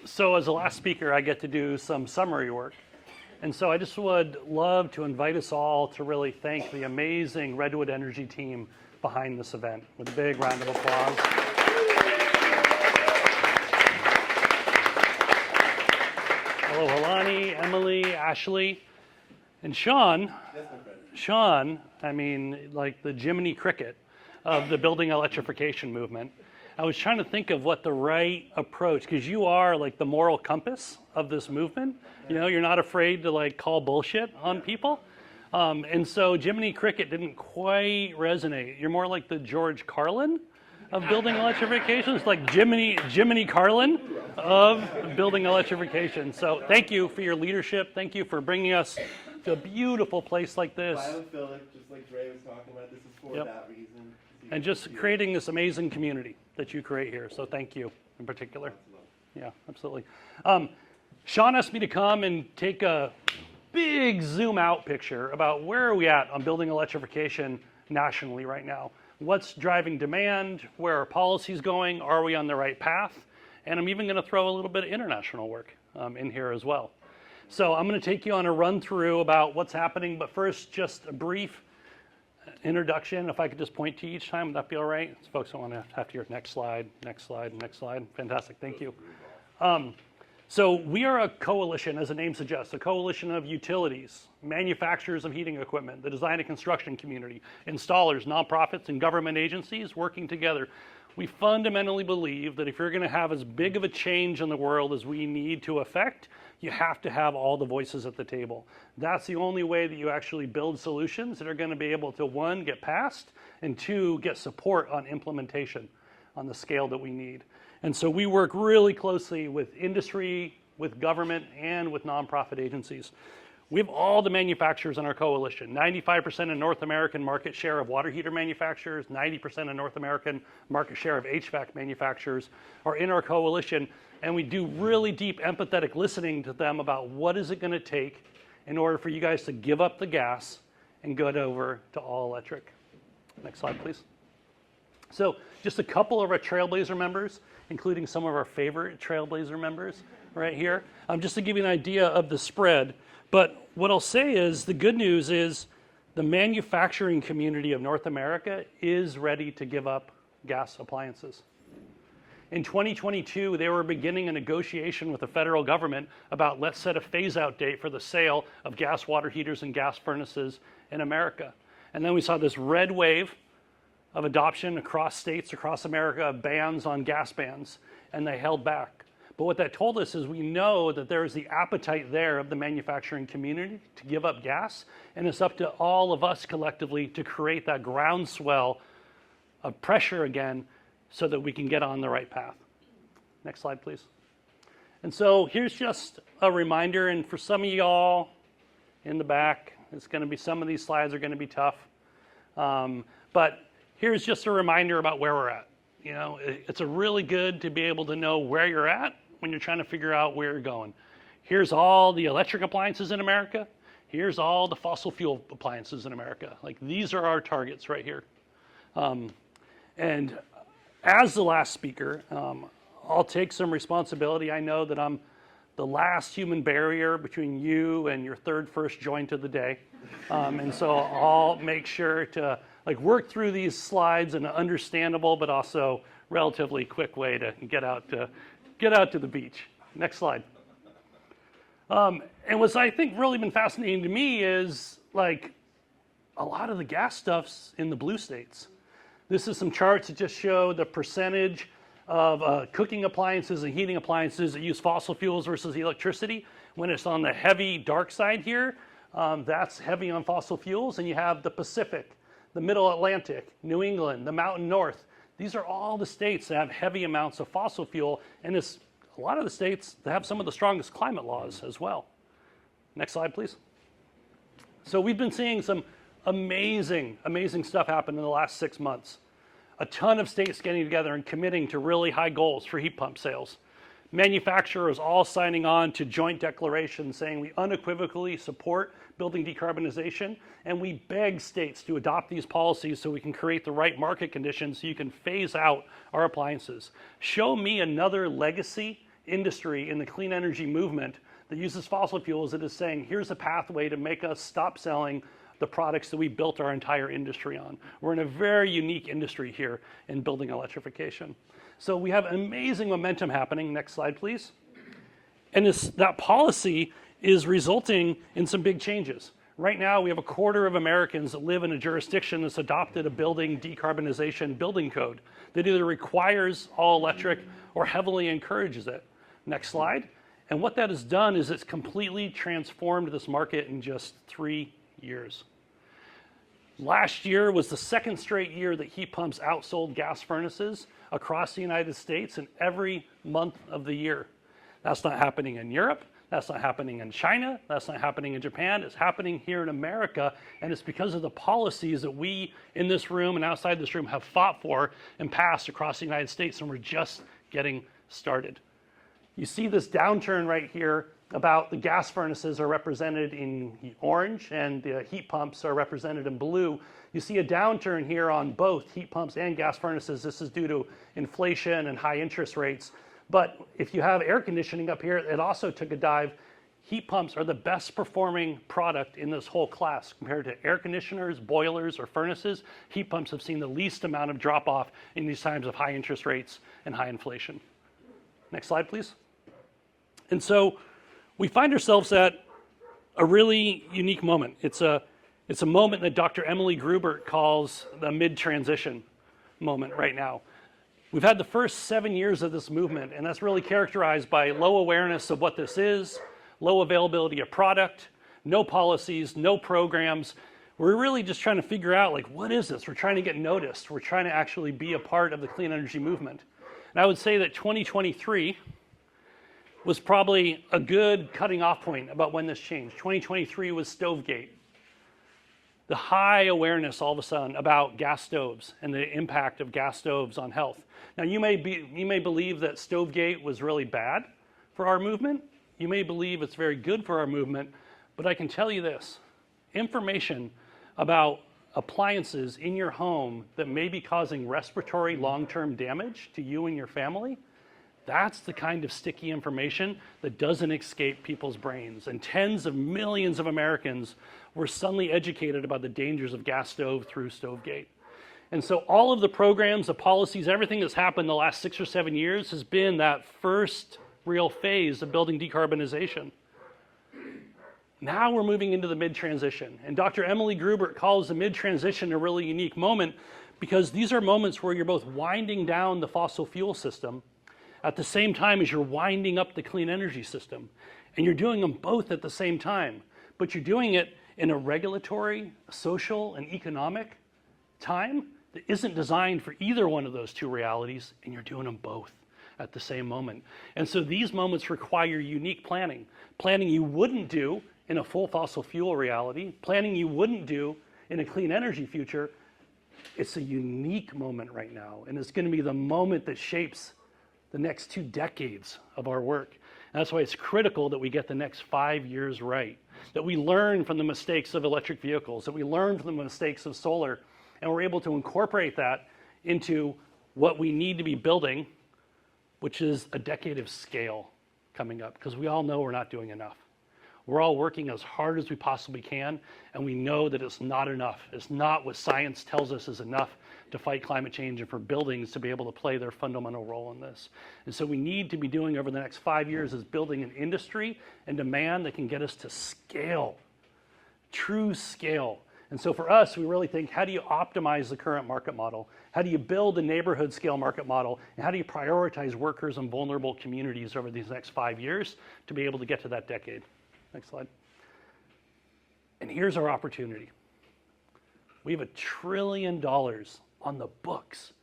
So as the last speaker, I get to do some summary work. And so I just would love to invite us all to really thank the amazing Redwood Energy team behind this event with a big round of applause. Hello, Helani, Emily, Ashley, and Sean. Sean, I mean, like the Jiminy Cricket of the building electrification movement. I was trying to think of what the right approach, because you are like the moral compass of this movement. You know, you're not afraid to like call bullshit on people. And so Jiminy Cricket didn't quite resonate. You're more like the George Carlin of building electrification. It's like Jiminy Carlin of building electrification. So thank you for your leadership. Thank you for bringing us to a beautiful place like this. Biophilic, just like Dre was talking about, this is for that reason. And just creating this amazing community that you create here. So thank you in particular. Yeah, absolutely. Sean asked me to come and take a big zoom out picture about where are we at on building electrification nationally right now. What's driving demand? Where are policies going? Are we on the right path? And I'm even going to throw a little bit of international work in here as well. So I'm going to take you on a run through about what's happening, but first just a brief introduction. If I could just point to you each time, would that be all right? So folks, I want to have to hear next slide, next slide, next slide. Fantastic, thank you. So we are a coalition, as the name suggests, a coalition of utilities, manufacturers of heating equipment, the design and construction community, installers, nonprofits, and government agencies working together. We fundamentally believe that if you're going to have as big of a change in the world as we need to affect, you have to have all the voices at the table. That's the only way that you actually build solutions that are going to be able to, one, get passed, and two, get support on implementation on the scale that we need. And so we work really closely with industry, with government, and with nonprofit agencies. We have all the manufacturers in our coalition. 95% of North American market share of water heater manufacturers, 90% of North American market share of HVAC manufacturers are in our coalition. And we do really deep empathetic listening to them about what is it going to take in order for you guys to give up the gas and go over to all electric. Next slide, please. So just a couple of our Trailblazer members, including some of our favorite Trailblazer members right here, just to give you an idea of the spread. But what I'll say is the good news is the manufacturing community of North America is ready to give up gas appliances. In 2022, they were beginning a negotiation with the federal government about let's set a phase-out date for the sale of gas water heaters and gas furnaces in America. And then we saw this red wave of adoption across states, across America, of bans on gas bans, and they held back. But what that told us is we know that there is the appetite there of the manufacturing community to give up gas, and it's up to all of us collectively to create that groundswell of pressure again so that we can get on the right path. Next slide, please. And so here's just a reminder, and for some of y'all in the back, it's going to be, some of these slides are going to be tough. But here's just a reminder about where we're at. You know, it's a really good to be able to know where you're at when you're trying to figure out where you're going. Here's all the electric appliances in America. Here's all the fossil fuel appliances in America. Like, these are our targets right here. And as the last speaker, I'll take some responsibility. I know that I'm the last human barrier between you and your first joint of the day. And so I'll make sure to work through these slides in an understandable but also relatively quick way to get out to the beach. Next slide. And what's I think really been fascinating to me is a lot of the gas stuff's in the blue states. This is some charts that just show the percentage of cooking appliances and heating appliances that use fossil fuels versus electricity. When it's on the heavy dark side here, that's heavy on fossil fuels. And you have the Pacific, the Middle Atlantic, New England, the Mountain North. These are all the states that have heavy amounts of fossil fuel. And it's a lot of the states that have some of the strongest climate laws as well. Next slide, please. So we've been seeing some amazing stuff happen in the last 6 months. A ton of states getting together and committing to really high goals for heat pump sales. Manufacturers all signing on to joint declarations saying we unequivocally support building decarbonization, and we beg states to adopt these policies so we can create the right market conditions so you can phase out our appliances. Show me another legacy industry in the clean energy movement that uses fossil fuels that is saying, here's a pathway to make us stop selling the products that we built our entire industry on. We're in a very unique industry here in building electrification. So we have amazing momentum happening. Next slide, please. And that policy is resulting in some big changes. Right now, we have 1/4 of Americans that live in a jurisdiction that's adopted a building decarbonization building code that either requires all electric or heavily encourages it. Next slide. And what that has done is it's completely transformed this market in just 3 years. Last year was the second straight year that heat pumps outsold gas furnaces across the United States in every month of the year. That's not happening in Europe. That's not happening in China. That's not happening in Japan. It's happening here in America, and it's because of the policies that we in this room and outside this room have fought for and passed across the United States, and we're just getting started. You see this downturn right here about the gas furnaces are represented in orange and the heat pumps are represented in blue. You see a downturn here on both heat pumps and gas furnaces. This is due to inflation and high interest rates. But if you have air conditioning up here, it also took a dive. Heat pumps are the best performing product in this whole class compared to air conditioners, boilers, or furnaces. Heat pumps have seen the least amount of drop off in these times of high interest rates and high inflation. Next slide, please. And so we find ourselves at a really unique moment. It's a moment that Dr. Emily Grubert calls the mid-transition moment right now. We've had the first 7 years of this movement, and that's really characterized by low awareness of what this is, low availability of product, no policies, no programs. We're really just trying to figure out, like, what is this? We're trying to get noticed. We're trying to actually be a part of the clean energy movement. And I would say that 2023 was probably a good cutting off point about when this changed. 2023 was Stovegate. The high awareness all of a sudden about gas stoves and the impact of gas stoves on health. Now you may believe that Stovegate was really bad for our movement. You may believe it's very good for our movement, but I can tell you this, information about appliances in your home that may be causing respiratory long-term damage to you and your family, that's the kind of sticky information that doesn't escape people's brains. And tens of millions of Americans were suddenly educated about the dangers of gas stove through Stovegate. And so all of the programs, the policies, everything that's happened the last 6 or 7 years has been that first real phase of building decarbonization. Now we're moving into the mid-transition. And Dr. Emily Grubert calls the mid-transition a really unique moment because these are moments where you're both winding down the fossil fuel system at the same time as you're winding up the clean energy system. And you're doing them both at the same time, but you're doing it in a regulatory, social, and economic time that isn't designed for either one of those two realities, and you're doing them both at the same moment. And so these moments require unique planning. Planning you wouldn't do in a full fossil fuel reality, planning you wouldn't do in a clean energy future. It's a unique moment right now, and it's going to be the moment that shapes the next 2 decades of our work. And that's why it's critical that we get the next 5 years right, that we learn from the mistakes of electric vehicles, that we learn from the mistakes of solar, and we're able to incorporate that into what we need to be building, which is a decade of scale coming up, because we all know we're not doing enough. We're all working as hard as we possibly can, and we know that it's not enough. It's not what science tells us is enough to fight climate change and for buildings to be able to play their fundamental role in this. And so we need to be doing over the next 5 years is building an industry and demand that can get us to scale, true scale. And so for us, we really think, how do you optimize the current market model? How do you build a neighborhood scale market model? And how do you prioritize workers and vulnerable communities over these next 5 years to be able to get to that decade? Next slide. And here's our opportunity. We have $1 trillion on the books,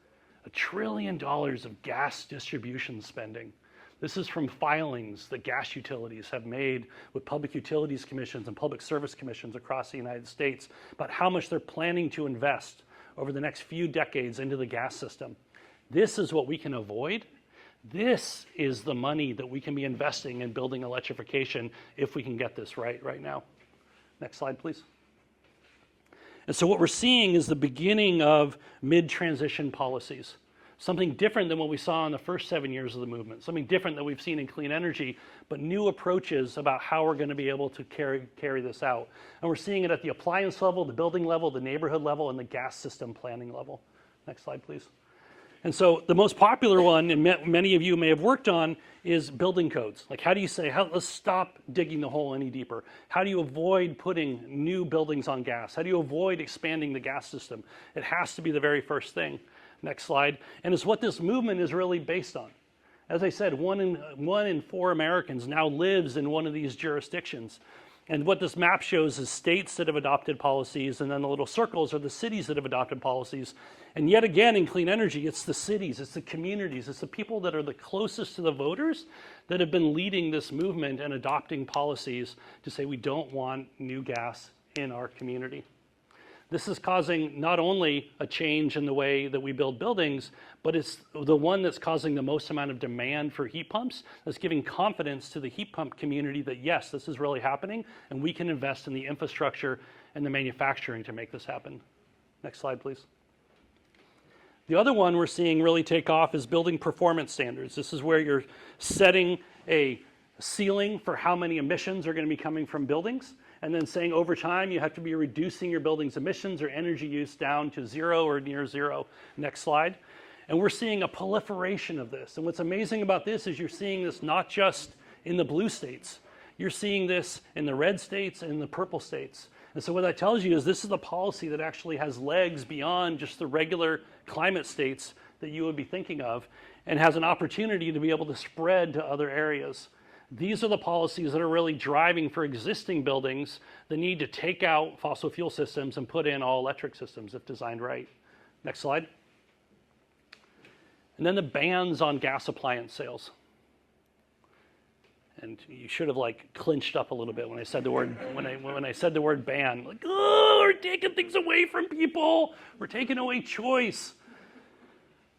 $1 trillion of gas distribution spending. This is from filings that gas utilities have made with public utilities commissions and public service commissions across the United States about how much they're planning to invest over the next few decades into the gas system. This is what we can avoid. This is the money that we can be investing in building electrification if we can get this right now. Next slide, please. And so what we're seeing is the beginning of mid-transition policies. something different than what we saw in the first 7 years of the movement, something different that we've seen in clean energy, but new approaches about how we're going to be able to carry this out. And we're seeing it at the appliance level, the building level, the neighborhood level, and the gas system planning level. Next slide, please. And so the most popular one, and many of you may have worked on, is building codes. Like, how do you say, let's stop digging the hole any deeper? How do you avoid putting new buildings on gas? How do you avoid expanding the gas system? It has to be the very first thing. Next slide. And it's what this movement is really based on. As I said, one in 4 Americans now lives in one of these jurisdictions. And what this map shows is states that have adopted policies, and then the little circles are the cities that have adopted policies. And yet again, in clean energy, it's the cities, it's the communities, it's the people that are the closest to the voters that have been leading this movement and adopting policies to say we don't want new gas in our community. This is causing not only a change in the way that we build buildings, but it's the one that's causing the most amount of demand for heat pumps, that's giving confidence to the heat pump community that yes, this is really happening, and we can invest in the infrastructure and the manufacturing to make this happen. Next slide, please. The other one we're seeing really take off is building performance standards. This is where you're setting a ceiling for how many emissions are going to be coming from buildings, and then saying over time you have to be reducing your building's emissions or energy use down to 0 or near 0. Next slide. And we're seeing a proliferation of this. And what's amazing about this is you're seeing this not just in the blue states. You're seeing this in the red states and in the purple states. And so what that tells you is this is a policy that actually has legs beyond just the regular climate states that you would be thinking of, and has an opportunity to be able to spread to other areas. These are the policies that are really driving for existing buildings the need to take out fossil fuel systems and put in all electric systems if designed right. Next slide. And then the bans on gas appliance sales. And you should have like clinched up a little bit when I said the word when I said the word ban. Like, oh, we're taking things away from people. We're taking away choice.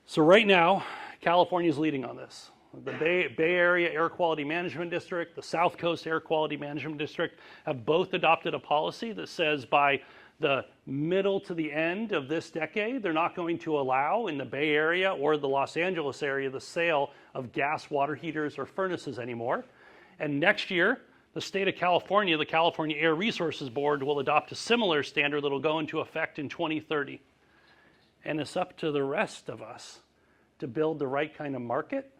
So right now, California is leading on this. The Bay Area Air Quality Management District, the South Coast Air Quality Management District have both adopted a policy that says by the middle to the end of this decade, they're not going to allow in the Bay Area or the Los Angeles area the sale of gas water heaters or furnaces anymore. And next year, the state of California, the California Air Resources Board, will adopt a similar standard that will go into effect in 2030. And it's up to the rest of us to build the right kind of market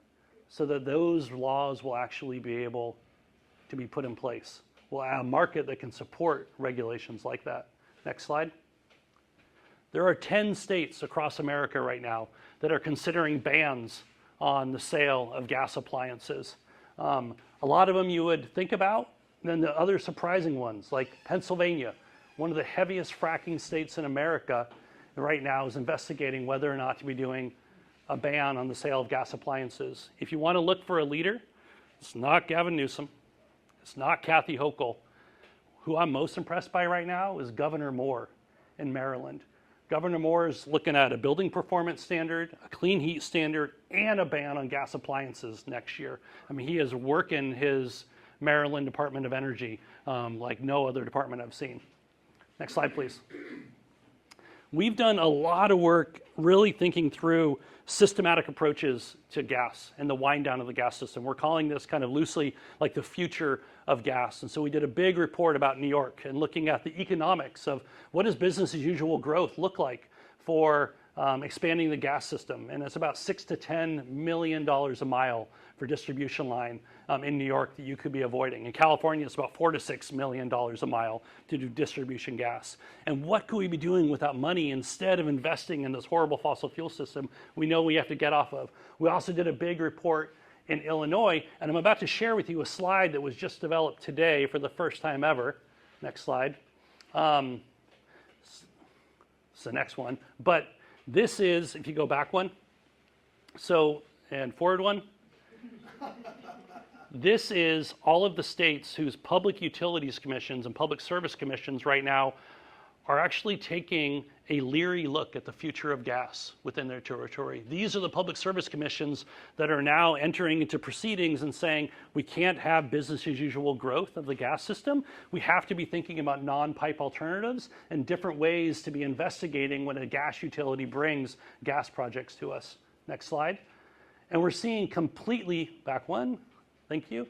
so that those laws will actually be able to be put in place. We'll have a market that can support regulations like that. Next slide. There are 10 states across America right now that are considering bans on the sale of gas appliances. A lot of them you would think about, and then the other surprising ones, like Pennsylvania, one of the heaviest fracking states in America right now, is investigating whether or not to be doing a ban on the sale of gas appliances. If you want to look for a leader, it's not Gavin Newsom, it's not Kathy Hochul. Who I'm most impressed by right now is Governor Moore in Maryland. Governor Moore is looking at a building performance standard, a clean heat standard, and a ban on gas appliances next year. I mean, he is working his Maryland Department of Energy like no other department I've seen. Next slide, please. We've done a lot of work really thinking through systematic approaches to gas and the wind down of the gas system. We're calling this kind of loosely like the future of gas. And so we did a big report about New York and looking at the economics of what does business as usual growth look like for expanding the gas system. And it's about $6 to $10 million a mile for distribution line in New York that you could be avoiding. In California, it's about $4 to $6 million a mile to do distribution gas. And what could we be doing with that money instead of investing in this horrible fossil fuel system we know we have to get off of? We also did a big report in Illinois, and I'm about to share with you a slide that was just developed today for the first time ever. Next slide. It's the next one. But this is, if you go back one, so, and forward one. This is all of the states whose public utilities commissions and public service commissions right now are actually taking a leery look at the future of gas within their territory. These are the public service commissions that are now entering into proceedings and saying we can't have business as usual growth of the gas system. We have to be thinking about non-pipe alternatives and different ways to be investigating when a gas utility brings gas projects to us. Next slide. And we're seeing completely, back one, thank you.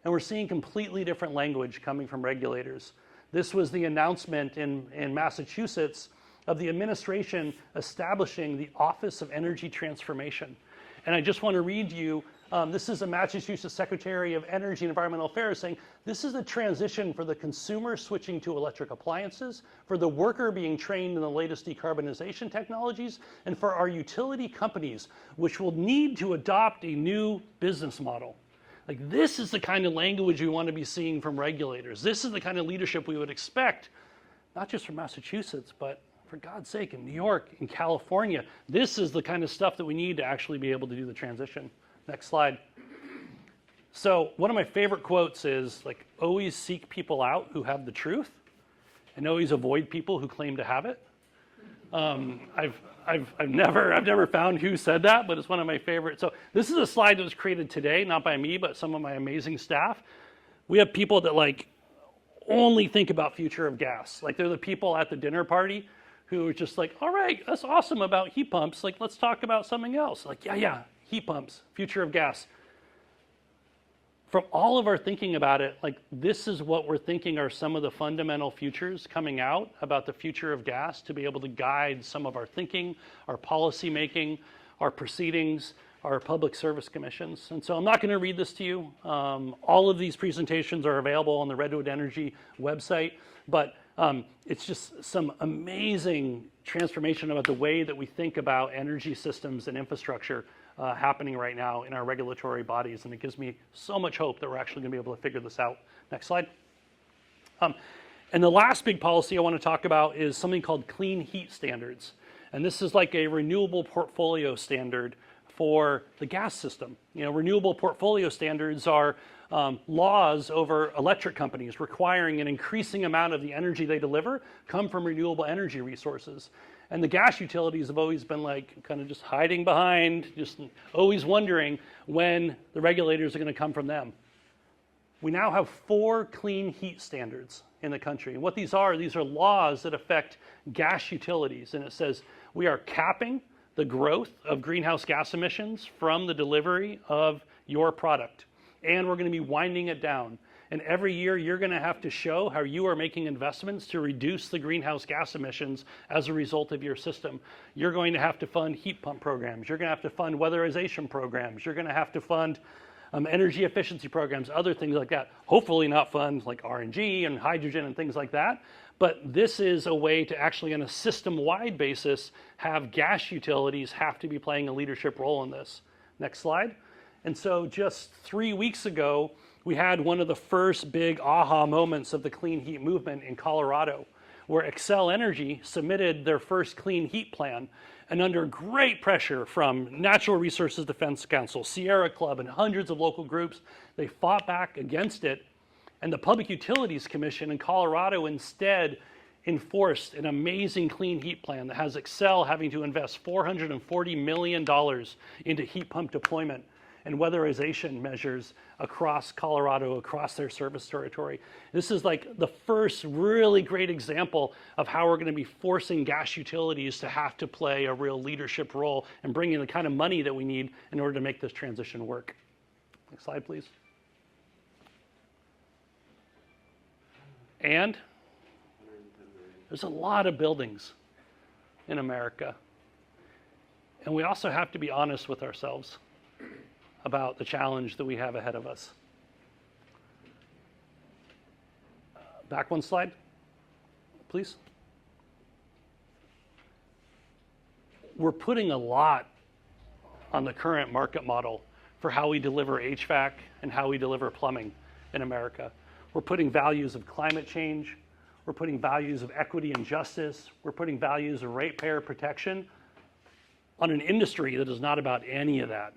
And we're seeing completely different language coming from regulators. This was the announcement in Massachusetts of the administration establishing the Office of Energy Transformation. And I just want to read you, this is a Massachusetts Secretary of Energy and Environmental Affairs saying, this is a transition for the consumer switching to electric appliances, for the worker being trained in the latest decarbonization technologies, and for our utility companies, which will need to adopt a new business model. Like, this is the kind of language we want to be seeing from regulators. This is the kind of leadership we would expect, not just from Massachusetts, but for God's sake, in New York, in California. This is the kind of stuff that we need to actually be able to do the transition. Next slide. So one of my favorite quotes is, like, always seek people out who have the truth and always avoid people who claim to have it. I've never found who said that, but it's one of my favorites. So this is a slide that was created today, not by me, but some of my amazing staff. We have people that, like, only think about future of gas. Like, they're the people at the dinner party who are just like, all right, that's awesome about heat pumps. Like, let's talk about something else. Like, yeah, heat pumps, future of gas. From all of our thinking about it, like, this is what we're thinking are some of the fundamental futures coming out about the future of gas to be able to guide some of our thinking, our policy making, our proceedings, our public service commissions. And so I'm not going to read this to you. All of these presentations are available on the Redwood Energy website, but it's just some amazing transformation about the way that we think about energy systems and infrastructure happening right now in our regulatory bodies, and it gives me so much hope that we're actually going to be able to figure this out. Next slide. And the last big policy I want to talk about is something called clean heat standards. And this is like a renewable portfolio standard for the gas system. You know, renewable portfolio standards are laws over electric companies requiring an increasing amount of the energy they deliver come from renewable energy resources. And the gas utilities have always been, like, kind of just hiding behind, just always wondering when the regulators are going to come from them. We now have 4 clean heat standards in the country. And what these are laws that affect gas utilities. And it says we are capping the growth of greenhouse gas emissions from the delivery of your product. And we're going to be winding it down. And every year you're going to have to show how you are making investments to reduce the greenhouse gas emissions as a result of your system. You're going to have to fund heat pump programs. You're going to have to fund weatherization programs. You're going to have to fund energy efficiency programs, other things like that. Hopefully not fund like RNG and hydrogen and things like that. But this is a way to actually, on a system-wide basis, have gas utilities have to be playing a leadership role in this. Next slide. And so just 3 weeks ago, we had one of the first big aha moments of the clean heat movement in Colorado, where Xcel Energy submitted their first clean heat plan. And under great pressure from Natural Resources Defense Council, Sierra Club, and hundreds of local groups, they fought back against it. And the Public Utilities Commission in Colorado instead enforced an amazing clean heat plan that has Xcel having to invest $440 million into heat pump deployment and weatherization measures across Colorado, across their service territory. This is like the first really great example of how we're going to be forcing gas utilities to have to play a real leadership role and bring in the kind of money that we need in order to make this transition work. Next slide, please. And there's a lot of buildings in America. And we also have to be honest with ourselves about the challenge that we have ahead of us. Back one slide, please. We're putting a lot on the current market model for how we deliver HVAC and how we deliver plumbing in America. We're putting values of climate change. We're putting values of equity and justice. We're putting values of ratepayer protection on an industry that is not about any of that.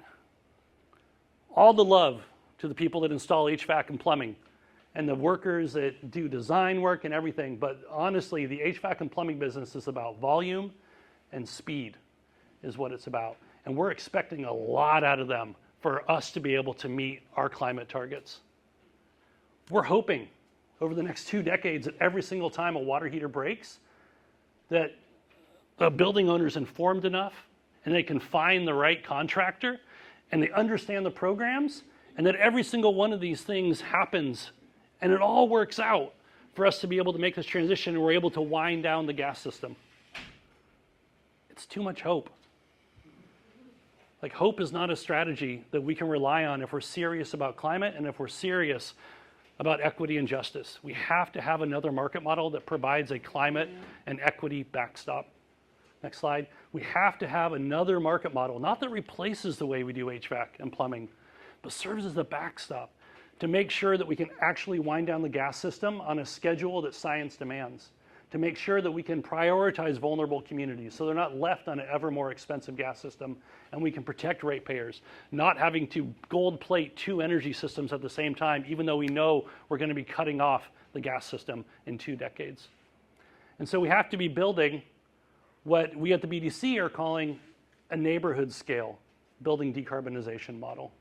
All the love to the people that install HVAC and plumbing and the workers that do design work and everything, but honestly, the HVAC and plumbing business is about volume and speed is what it's about. And we're expecting a lot out of them for us to be able to meet our climate targets. We're hoping over the next 2 decades that every single time a water heater breaks, that the building owner's informed enough and they can find the right contractor, and they understand the programs, and that every single one of these things happens, and it all works out for us to be able to make this transition, and we're able to wind down the gas system. It's too much hope. Like, hope is not a strategy that we can rely on if we're serious about climate and if we're serious about equity and justice. We have to have another market model that provides a climate and equity backstop. Next slide. We have to have another market model, not that replaces the way we do HVAC and plumbing, but serves as a backstop to make sure that we can actually wind down the gas system on a schedule that science demands, to make sure that we can prioritize vulnerable communities so they're not left on an ever more expensive gas system, and we can protect ratepayers, not having to gold plate 2 energy systems at the same time, even though we know we're going to be cutting off the gas system in 2 decades. And so we have to be building what we at the BDC are calling a neighborhood scale building decarbonization model.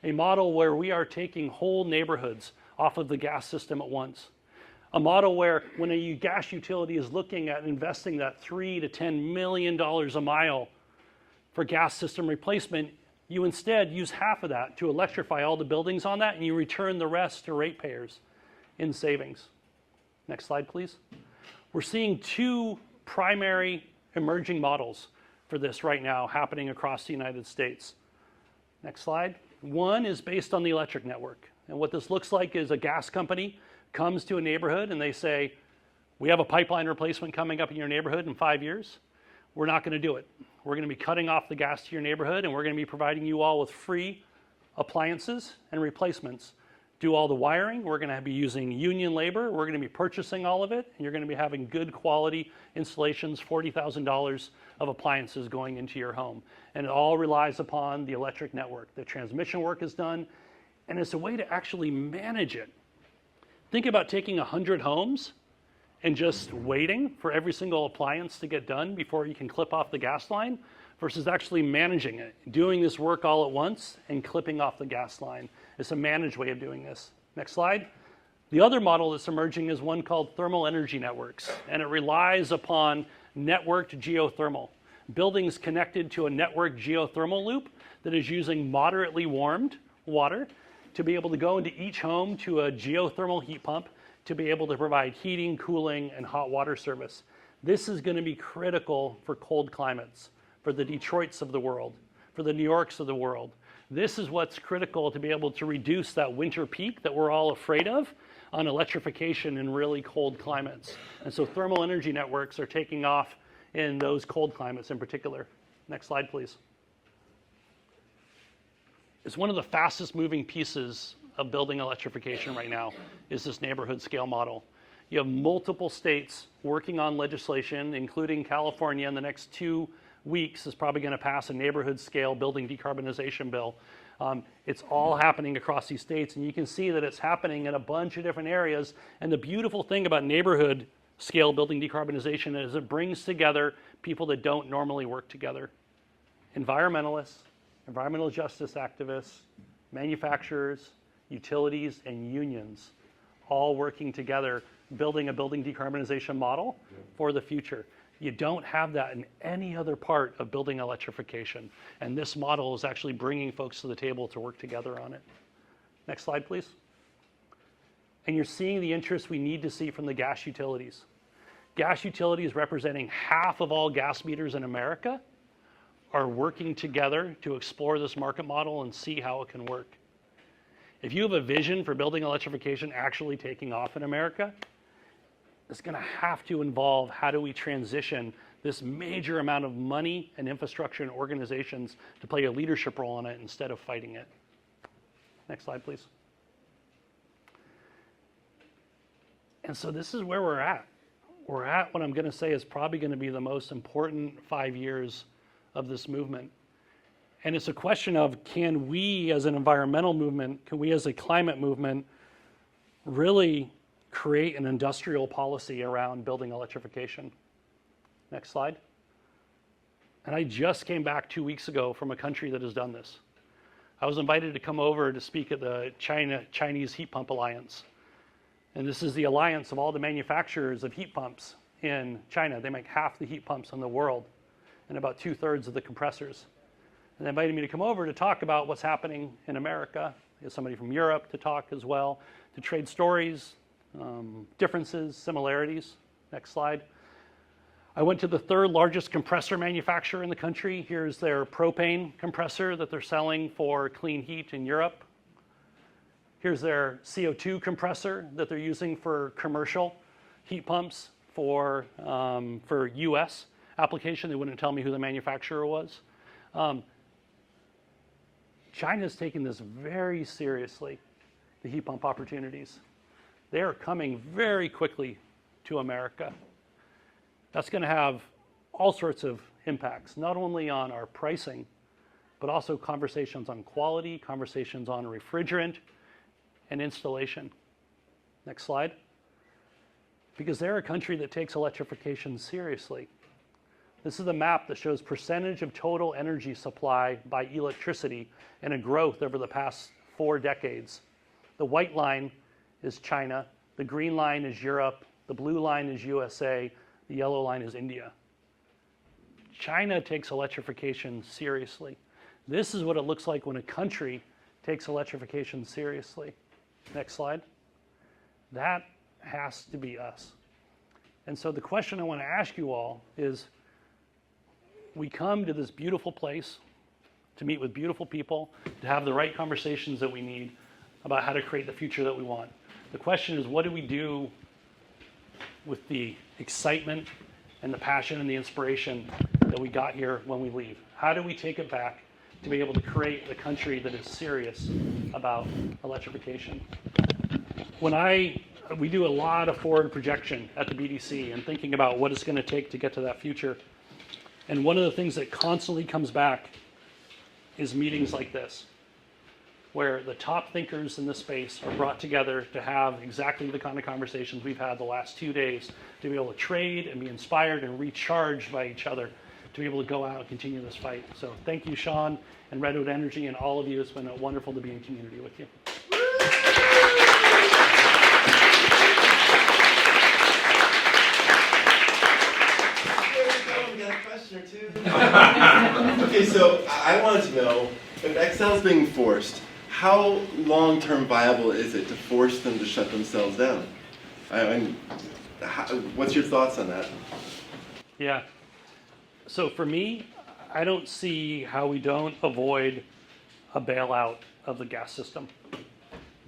A model where we are taking whole neighborhoods off of the gas system at once. A model where when a gas utility is looking at investing that $3 to $10 million a mile for gas system replacement, you instead use half of that to electrify all the buildings on that, and you return the rest to ratepayers in savings. Next slide, please. We're seeing 2 primary emerging models for this right now happening across the United States. Next slide. One is based on the electric network. And what this looks like is a gas company comes to a neighborhood and they say, we have a pipeline replacement coming up in your neighborhood in 5 years. We're not going to do it. We're going to be cutting off the gas to your neighborhood, and we're going to be providing you all with free appliances and replacements. Do all the wiring. We're going to be using union labor. We're going to be purchasing all of it, and you're going to be having good quality installations, $40,000 of appliances going into your home. And it all relies upon the electric network. The transmission work is done, and it's a way to actually manage it. Think about taking 100 homes and just waiting for every single appliance to get done before you can clip off the gas line versus actually managing it, doing this work all at once and clipping off the gas line. It's a managed way of doing this. Next slide. The other model that's emerging is one called thermal energy networks, and it relies upon networked geothermal. Buildings connected to a networked geothermal loop that is using moderately warmed water to be able to go into each home to a geothermal heat pump to be able to provide heating, cooling, and hot water service. This is going to be critical for cold climates, for the Detroits of the world, for the New Yorks of the world. This is what's critical to be able to reduce that winter peak that we're all afraid of on electrification in really cold climates. And so thermal energy networks are taking off in those cold climates in particular. Next slide, please. It's one of the fastest moving pieces of building electrification right now is this neighborhood scale model. You have multiple states working on legislation, including California in the next 2 weeks is probably going to pass a neighborhood scale building decarbonization bill. It's all happening across these states, and you can see that it's happening in a bunch of different areas. And the beautiful thing about neighborhood scale building decarbonization is it brings together people that don't normally work together. Environmentalists, environmental justice activists, manufacturers, utilities, and unions all working together, building a building decarbonization model for the future. You don't have that in any other part of building electrification. And this model is actually bringing folks to the table to work together on it. Next slide, please. And you're seeing the interest we need to see from the gas utilities. Gas utilities representing half of all gas meters in America are working together to explore this market model and see how it can work. If you have a vision for building electrification actually taking off in America, it's going to have to involve how do we transition this major amount of money and infrastructure and organizations to play a leadership role in it instead of fighting it. Next slide, please. And so this is where we're at. We're at what I'm going to say is probably going to be the most important 5 years of this movement. And it's a question of, can we as an environmental movement, can we as a climate movement really create an industrial policy around building electrification? Next slide. And I just came back 2 weeks ago from a country that has done this. I was invited to come over to speak at the Chinese Heat Pump Alliance. And this is the alliance of all the manufacturers of heat pumps in China. They make half the heat pumps in the world. and about 2/3 of the compressors. And they invited me to come over to talk about what's happening in America. There's somebody from Europe to talk as well, to trade stories, differences, similarities. Next slide. I went to the 3rd largest compressor manufacturer in the country. Here's their propane compressor that they're selling for clean heat in Europe. Here's their CO2 compressor that they're using for commercial heat pumps for US application. They wouldn't tell me who the manufacturer was. China's taking this very seriously, the heat pump opportunities. They are coming very quickly to America. That's going to have all sorts of impacts, not only on our pricing, but also conversations on quality, conversations on refrigerant and installation. Next slide. Because they're a country that takes electrification seriously. This is a map that shows percentage of total energy supply by electricity and a growth over the past 4 decades. The white line is China, the green line is Europe, the blue line is USA, the yellow line is India. China takes electrification seriously. This is what it looks like when a country takes electrification seriously. Next slide. That has to be us. And so the question I want to ask you all is, we come to this beautiful place to meet with beautiful people, to have the right conversations that we need about how to create the future that we want. The question is, what do we do with the excitement and the passion and the inspiration that we got here when we leave? How do we take it back to be able to create a country that is serious about electrification? We do a lot of forward projection at the BDC and thinking about what it's going to take to get to that future. And one of the things that constantly comes back is meetings like this, where the top thinkers in this space are brought together to have exactly the kind of conversations we've had the last 2 days, to be able to trade and be inspired and recharged by each other, to be able to go out and continue this fight. So thank you, Sean, and Redwood Energy, and all of you. It's been wonderful to be in community with you. Or two. Okay, so I wanted to know, if Excel's being forced, how long-term viable is it to force them to shut themselves down? What's your thoughts on that? Yeah. So for me, I don't see how we don't avoid a bailout of the gas system,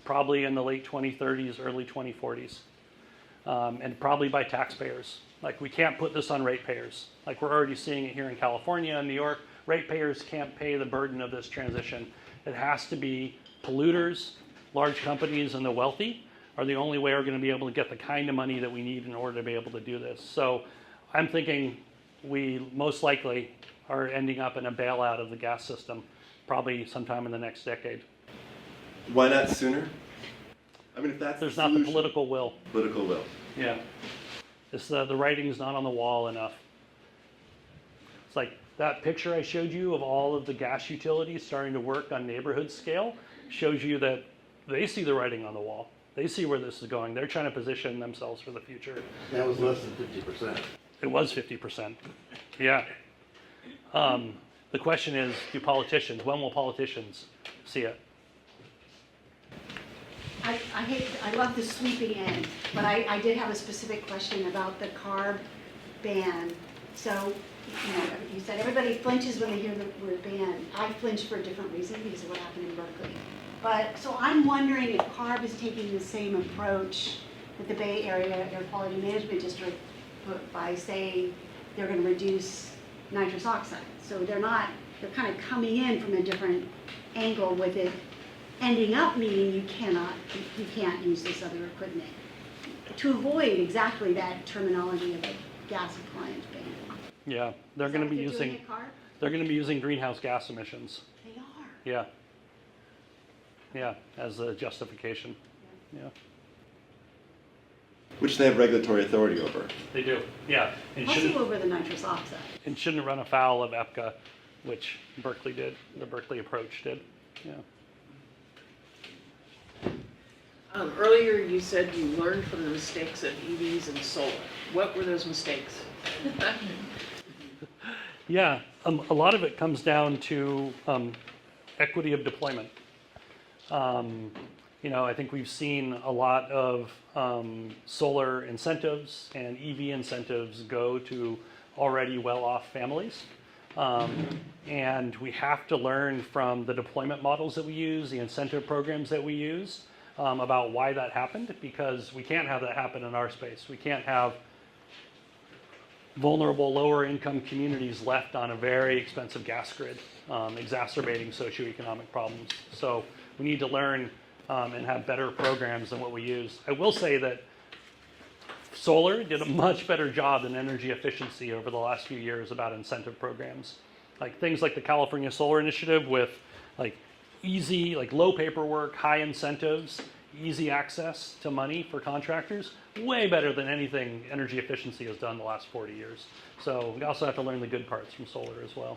probably in the late 2030s, early 2040s, and probably by taxpayers. Like, we can't put this on ratepayers. Like, we're already seeing it here in California and New York. Ratepayers can't pay the burden of this transition. It has to be polluters, large companies, and the wealthy are the only way we're going to be able to get the kind of money that we need in order to be able to do this. So I'm thinking we most likely are ending up in a bailout of the gas system, probably sometime in the next decade. Why not sooner? I mean, if that's There's not the political will. Political will. Yeah. It's the writing's not on the wall enough. It's like that picture I showed you of all of the gas utilities starting to work on neighborhood scale shows you that they see the writing on the wall. They see where this is going. They're trying to position themselves for the future. That was less than 50%. It was 50%. Yeah. The question is, when will politicians see it? I love the sweeping end, but I did have a specific question about the CARB ban. So, you said everybody flinches when they hear the word ban. I flinch for a different reason because of what happened in Berkeley. But, so I'm wondering if CARB is taking the same approach that the Bay Area Air Quality Management District put by saying they're going to reduce nitrous oxide. So they're kind of coming in from a different angle with it ending up meaning you can't use this other equipment to avoid exactly that terminology of a gas appliance ban. Yeah, they're going to be using greenhouse gas emissions. They are. Yeah. Yeah, as a justification. Yeah. Which they have regulatory authority over. They do. Yeah. And Also over the nitrous oxide. And shouldn't run afoul of EPCA, which Berkeley did. The Berkeley approach did. Yeah. Earlier you said you learned from the mistakes of EVs and solar. What were those mistakes? Yeah, a lot of it comes down to equity of deployment. You know, I think we've seen a lot of solar incentives and EV incentives go to already well-off families. And we have to learn from the deployment models that we use, the incentive programs that we use, about why that happened, because we can't have that happen in our space. We can't have vulnerable lower income communities left on a very expensive gas grid, exacerbating socioeconomic problems. So we need to learn and have better programs than what we use. I will say that solar did a much better job than energy efficiency over the last few years about incentive programs. Like things like the California Solar Initiative with like easy, like low paperwork, high incentives, easy access to money for contractors, way better than anything energy efficiency has done the last 40 years. So we also have to learn the good parts from solar as well.